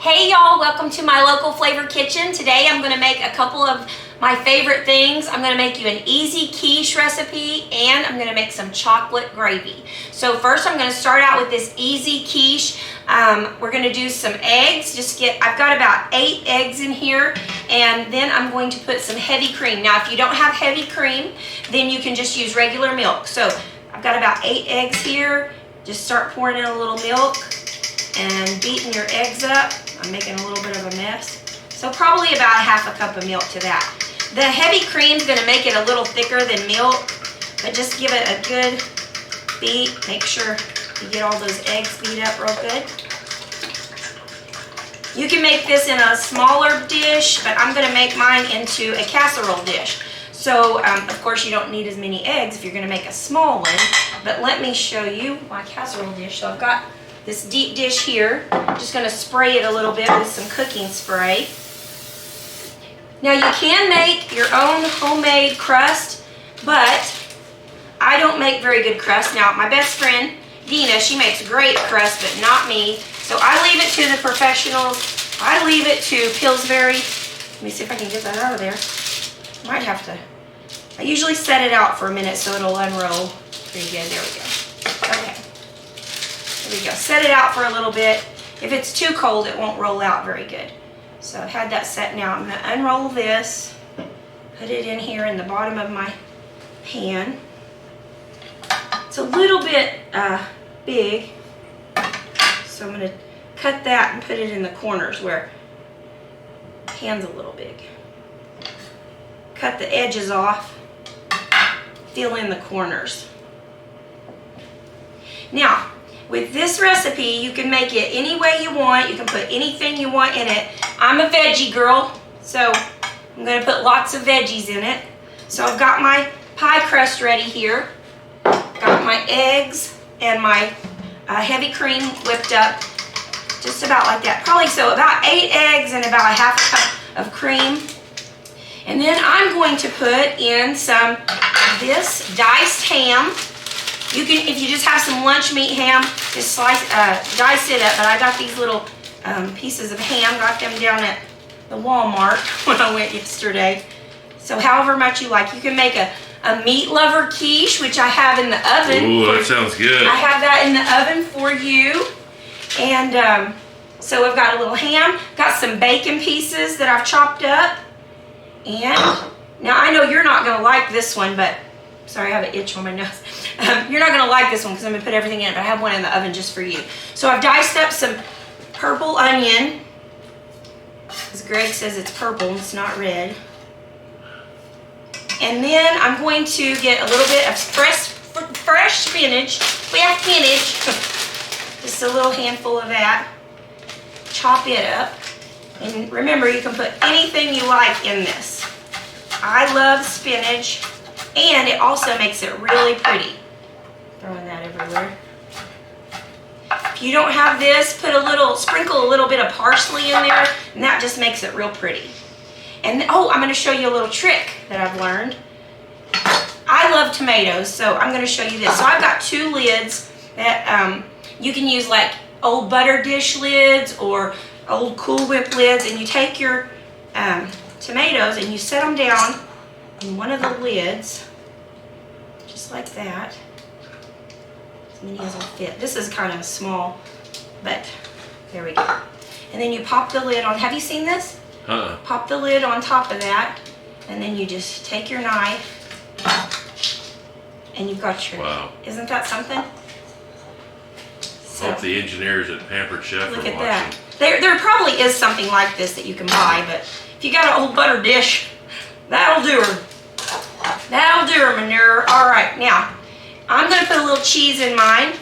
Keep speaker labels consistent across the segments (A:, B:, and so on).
A: Hey y'all, welcome to my local flavor kitchen. Today I'm going to make a couple of my favorite things. I'm going to make you an easy quiche recipe and I'm going to make some chocolate gravy. So first I'm going to start out with this easy quiche. We're going to do some eggs. I've got about 8 eggs in here, and then I'm going to put some heavy cream. Now if you don't have heavy cream, then you can just use regular milk. So I've got about 8 eggs here. Just start pouring in a little milk and beating your eggs up. I'm making a little bit of a mess. So probably about half a cup of milk to that. The heavy cream is going to make it a little thicker than milk, but just give it a good beat. Make sure you get all those eggs beat up real good. You can make this in a smaller dish, but I'm going to make mine into a casserole dish. So, of course, you don't need as many eggs if you're going to make a small one, but let me show you my casserole dish. So I've got this deep dish here. I'm just going to spray it a little bit with some cooking spray. Now you can make your own homemade crust, but I don't make very good crust. Now my best friend, Dina, she makes great crust, but not me. So I leave it to the professionals. I leave it to Pillsbury. Let me see if I can get that out of there. Might have to. I usually set it out for a minute so it'll unroll pretty good. There we go. Okay. There we go. Set it out for a little bit. If it's too cold, it won't roll out very good. So I've had that set now. I'm going to unroll this, put it in here in the bottom of my pan. It's a little bit big, so I'm going to cut that and put it in the corners where the pan's a little big. Cut the edges off, fill in the corners. Now, with this recipe, you can make it any way you want. You can put anything you want in it. I'm a veggie girl, so I'm going to put lots of veggies in it. So I've got my pie crust ready here. Got my eggs and my heavy cream whipped up, just about like that. Probably so about 8 eggs and about a half a cup of cream. And then I'm going to put in some of this diced ham. You can, if you just have some lunch meat ham, just dice it up. But I got these little pieces of ham, got them down at the Walmart when I went yesterday. So however much you like. You can make a meat lover quiche, which I have in the oven.
B: Ooh, that sounds good. I
A: have that in the oven for you. And so I've got a little ham, got some bacon pieces that I've chopped up. And now I know you're not going to like this one, but sorry, I have an itch on my nose. You're not going to like this one because I'm going to put everything in it, but I have one in the oven just for you. So I've diced up some purple onion, because Greg says it's purple, it's not red. And then I'm going to get a little bit of fresh spinach. We have spinach. Just a little handful of that. Chop it up. And remember, you can put anything you like in this. I love spinach, and it also makes it really pretty. Throwing that everywhere. If you don't have this, sprinkle a little bit of parsley in there, and that just makes it real pretty. And oh, I'm going to show you a little trick that I've learned. I love tomatoes, so I'm going to show you this. So I've got 2 lids that you can use, like old butter dish lids or old Cool Whip lids, and you take your tomatoes and you set them down in one of the lids, just like that. As many as will fit. This is kind of small, but there we go. And then you pop the lid on. Have you seen this? Pop the lid on top of that, and then you just take your knife, and you've got your.
B: Wow!
A: Isn't that something?
B: So, hope the engineers at Pampered Chef
A: look
B: are
A: at
B: watching.
A: that. There probably is something like this that you can buy, but if you got an old butter dish, that'll do her. That'll do her, manure. All right, now I'm going to put a little cheese in mine.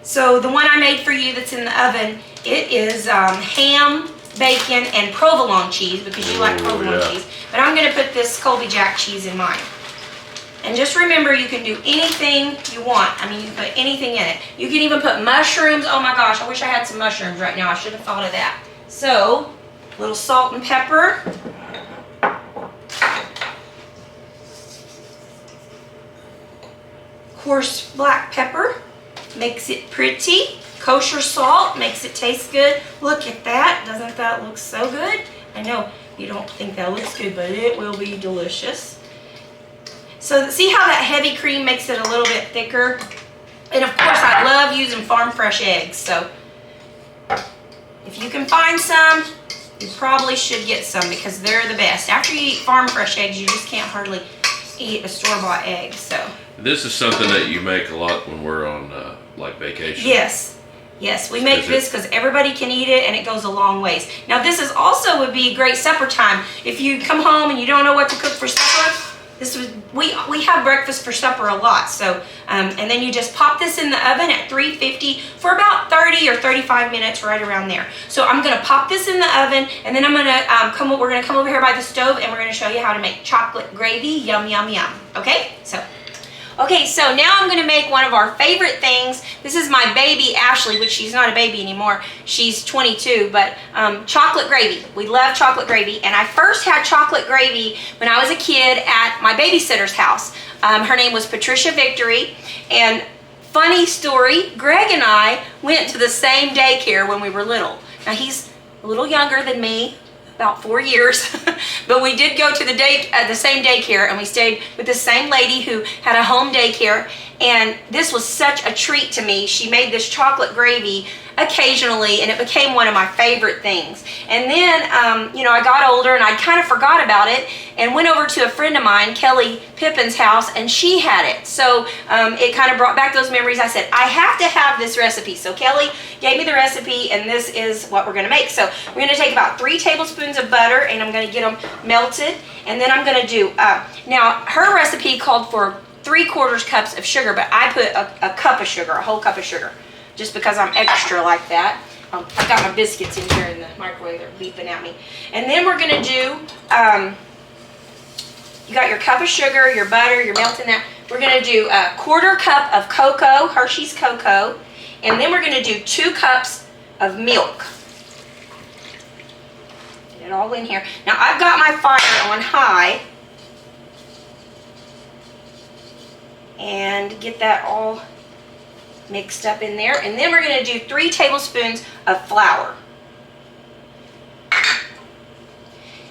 A: So the one I made for you that's in the oven, it is ham, bacon, and provolone cheese, because you like provolone cheese. But I'm going to put this Colby Jack cheese in mine. And just remember, you can do anything you want. I mean, you can put anything in it. You can even put mushrooms. Oh my gosh, I wish I had some mushrooms right now. I should have thought of that. So, a little salt and pepper. Coarse black pepper makes it pretty. Kosher salt makes it taste good. Look at that. Doesn't that look so good? I know you don't think that looks good, but it will be delicious. So see how that heavy cream makes it a little bit thicker? And of course, I love using farm fresh eggs. So if you can find some, you probably should get some because they're the best. After you eat farm fresh eggs, you just can't hardly eat a store-bought egg. So
B: this is something that you make a lot when we're on like vacation.
A: Yes. Yes, we make this because everybody can eat it and it goes a long ways. Now this is also would be great supper time. If you come home and you don't know what to cook for supper, we have breakfast for supper a lot. So and then you just pop this in the oven at 350 for about 30 or 35 minutes, right around there. So I'm gonna pop this in the oven, and then I'm gonna we're gonna come over here by the stove and we're gonna show you how to make chocolate gravy. Yum, yum, yum. Okay, so now I'm gonna make one of our favorite things. This is my baby Ashley, which she's not a baby anymore. She's 22, but chocolate gravy. We love chocolate gravy, and I first had chocolate gravy when I was a kid at my babysitter's house. Her name was Patricia Victory, and funny story, Greg and I went to the same daycare when we were little. Now he's a little younger than me, about 4 years, but we did go to the same daycare, and we stayed with the same lady who had a home daycare, and this was such a treat to me. She made this chocolate gravy occasionally, and it became one of my favorite things. And then, I got older, and I kind of forgot about it, and went over to a friend of mine, Kelly Pippin's house, and she had it. So it kind of brought back those memories. I said, I have to have this recipe. So Kelly gave me the recipe, and this is what we're going to make. So we're going to take about 3 tablespoons of butter, and I'm going to get them melted, and then I'm going to do, now her recipe called for 3/4 cups of sugar, but I put a cup of sugar, a whole cup of sugar, just because I'm extra like that. I've got my biscuits in here in the microwave, they're beeping at me. And then we're gonna do, you got your cup of sugar, your butter, you're melting that. We're gonna do a 1/4 cup of cocoa, Hershey's cocoa, and then we're gonna do 2 cups of milk. Get it all in here. Now I've got my fire on high, and get that all mixed up in there. And then we're going to do 3 tablespoons of flour.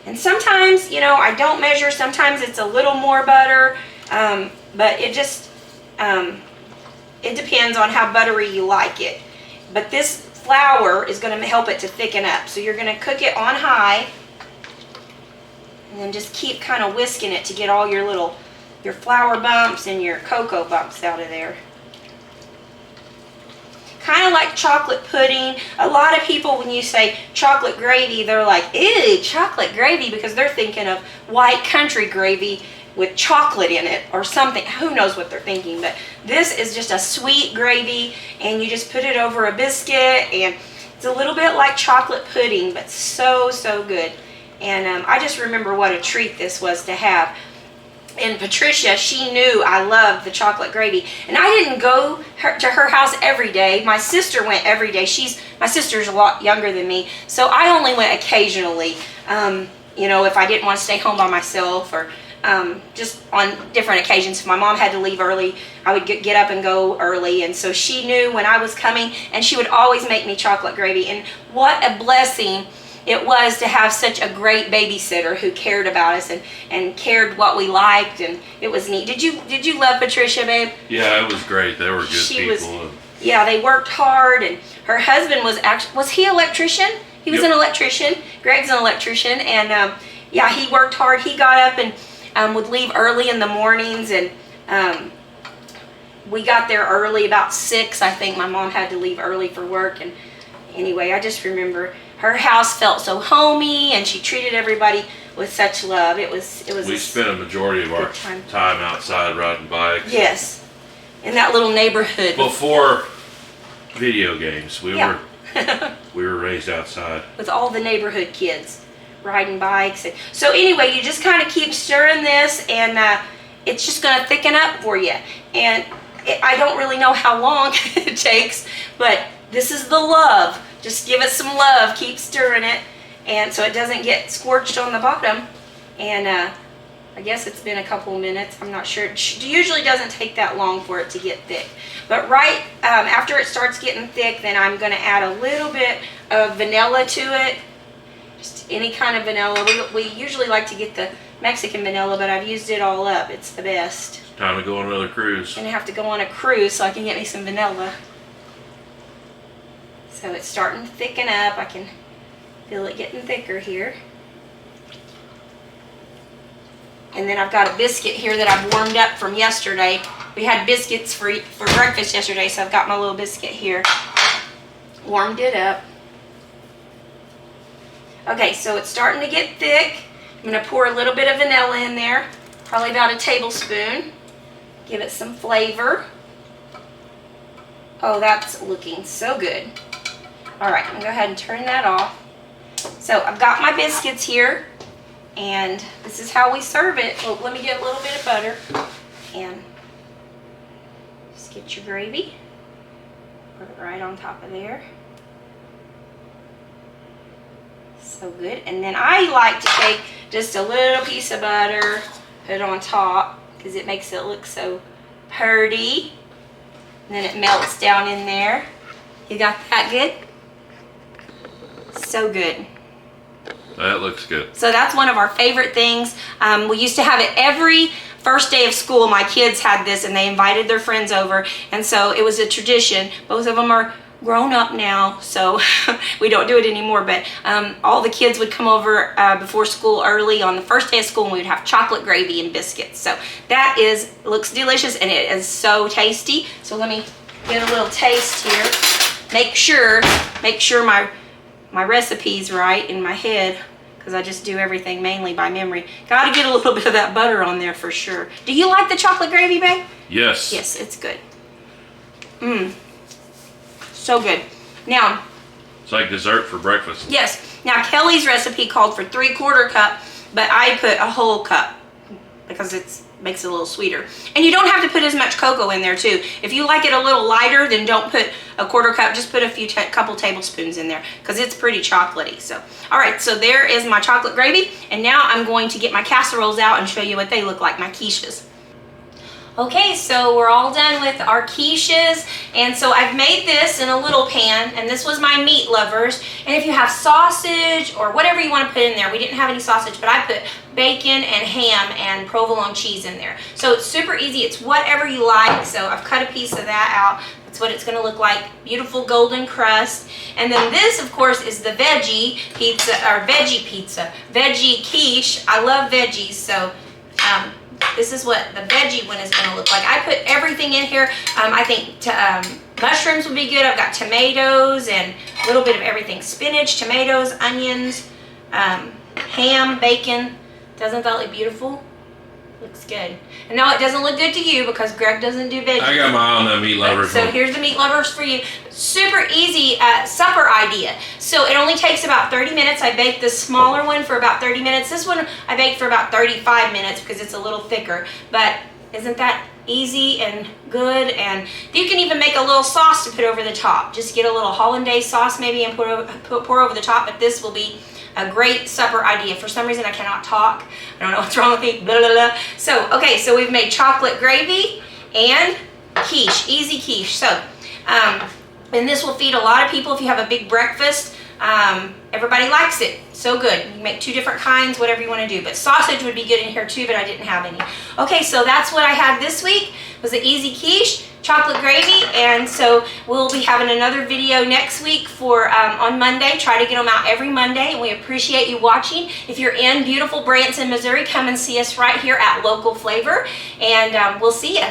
A: And sometimes, I don't measure. Sometimes it's a little more butter, but it just, it depends on how buttery you like it. But this flour is going to help it to thicken up. So you're going to cook it on high, and then just keep kind of whisking it to get all your flour bumps and your cocoa bumps out of there. Kind of like chocolate pudding. A lot of people, when you say chocolate gravy, they're like, ew, chocolate gravy, because they're thinking of white country gravy with chocolate in it or something. Who knows what they're thinking, but this is just a sweet gravy, and you just put it over a biscuit, and it's a little bit like chocolate pudding, but so, so good. And I just remember what a treat this was to have. And Patricia, she knew I loved the chocolate gravy. And I didn't go to her house every day. My sister went every day. My sister's a lot younger than me, so I only went occasionally. If I didn't want to stay home by myself, or just on different occasions. If my mom had to leave early, I would get up and go early. And so she knew when I was coming, and she would always make me chocolate gravy. And what a blessing it was to have such a great babysitter who cared about us and cared what we liked, and it was neat. Did you love Patricia, babe?
B: Yeah, it was great. They were good people.
A: Yeah, they worked hard, and her husband was he an electrician? He was an electrician. Greg's an electrician, and yeah, he worked hard. He got up and would leave early in the mornings, and we got there early, about 6. I think my mom had to leave early for work, and anyway, I just remember her house felt so homey, and she treated everybody with such love. It was.
B: We spent a majority of our time outside riding bikes.
A: Yes, in that little neighborhood.
B: Before video games, we were raised outside
A: with all the neighborhood kids riding bikes. And so anyway, you just kind of keep stirring this, and it's just going to thicken up for you. And I don't really know how long it takes, but this is the love. Just give it some love, keep stirring it, and so it doesn't get scorched on the bottom. And I guess it's been a couple minutes. I'm not sure. It usually doesn't take that long for it to get thick. But right after it starts getting thick, then I'm going to add a little bit of vanilla to it. Just any kind of vanilla. We usually like to get the Mexican vanilla, but I've used it all up. It's the best.
B: Time to go on another cruise.
A: I'm going to have to go on a cruise so I can get me some vanilla. So it's starting to thicken up. I can feel it getting thicker here. And then I've got a biscuit here that I've warmed up from yesterday. We had biscuits for breakfast yesterday, so I've got my little biscuit here. Warmed it up. Okay, so it's starting to get thick. I'm going to pour a little bit of vanilla in there, probably about a tablespoon. Give it some flavor. Oh, that's looking so good. All right, I'm going to go ahead and turn that off. So I've got my biscuits here, and this is how we serve it. Oh, let me get a little bit of butter, and just get your gravy. Put it right on top of there. So good. And then I like to take just a little piece of butter, put it on top, because it makes it look so pretty. And then it melts down in there. You got that good? So good.
B: That looks good.
A: So that's one of our favorite things. We used to have it every first day of school. My kids had this, and they invited their friends over, and so it was a tradition. Both of them are grown up now, so we don't do it anymore, but all the kids would come over before school early on the first day of school, and we would have chocolate gravy and biscuits. So that looks delicious, and it is so tasty. So let me get a little taste here. Make sure my recipe's right in my head, because I just do everything mainly by memory. Gotta get a little bit of that butter on there for sure. Do you like the chocolate gravy, babe?
B: Yes.
A: Yes, it's good. So good. Now,
B: it's like dessert for breakfast.
A: yes. Now, Kelly's recipe called for 3/4 cup, but I put a whole cup because it makes it a little sweeter. And you don't have to put as much cocoa in there too. If you like it a little lighter, then don't put a 1/4 cup. Just put a couple tablespoons in there, because it's pretty chocolatey. So, all right. So there is my chocolate gravy, and now I'm going to get my casseroles out and show you what they look like, my quiches. Okay, so we're all done with our quiches, and so I've made this in a little pan, and this was my meat lovers. And if you have sausage or whatever you want to put in there, we didn't have any sausage, but I put bacon and ham and provolone cheese in there. So it's super easy. It's whatever you like. So I've cut a piece of that out. That's what it's going to look like. Beautiful golden crust. And then this, of course, is the veggie pizza, or veggie quiche. I love veggies, so this is what the veggie one is going to look like. I put everything in here. I think mushrooms would be good. I've got tomatoes and a little bit of everything. Spinach, tomatoes, onions, ham, bacon. Doesn't that look beautiful? Looks good. And no, it doesn't look good to you because Greg doesn't do veggies.
B: I got my eye on that meat lovers.
A: So here's the meat lovers for you. Super easy supper idea. So it only takes about 30 minutes. I baked the smaller one for about 30 minutes. This one I baked for about 35 minutes because it's a little thicker. But isn't that easy and good? And you can even make a little sauce to put over the top. Just get a little hollandaise sauce maybe and pour over the top. But this will be a great supper idea. For some reason I cannot talk. I don't know what's wrong with me. Blah, blah, blah. So, okay, so we've made chocolate gravy and quiche, easy quiche. So, and this will feed a lot of people if you have a big breakfast. Everybody likes it. So good. You can make 2 different kinds, whatever you want to do. But sausage would be good in here too, but I didn't have any. Okay, so that's what I had this week. It was an easy quiche, chocolate gravy, and so we'll be having another video next week for on Monday. Try to get them out every Monday, and we appreciate you watching. If you're in beautiful Branson, Missouri, come and see us right here at Local Flavor, and we'll see you.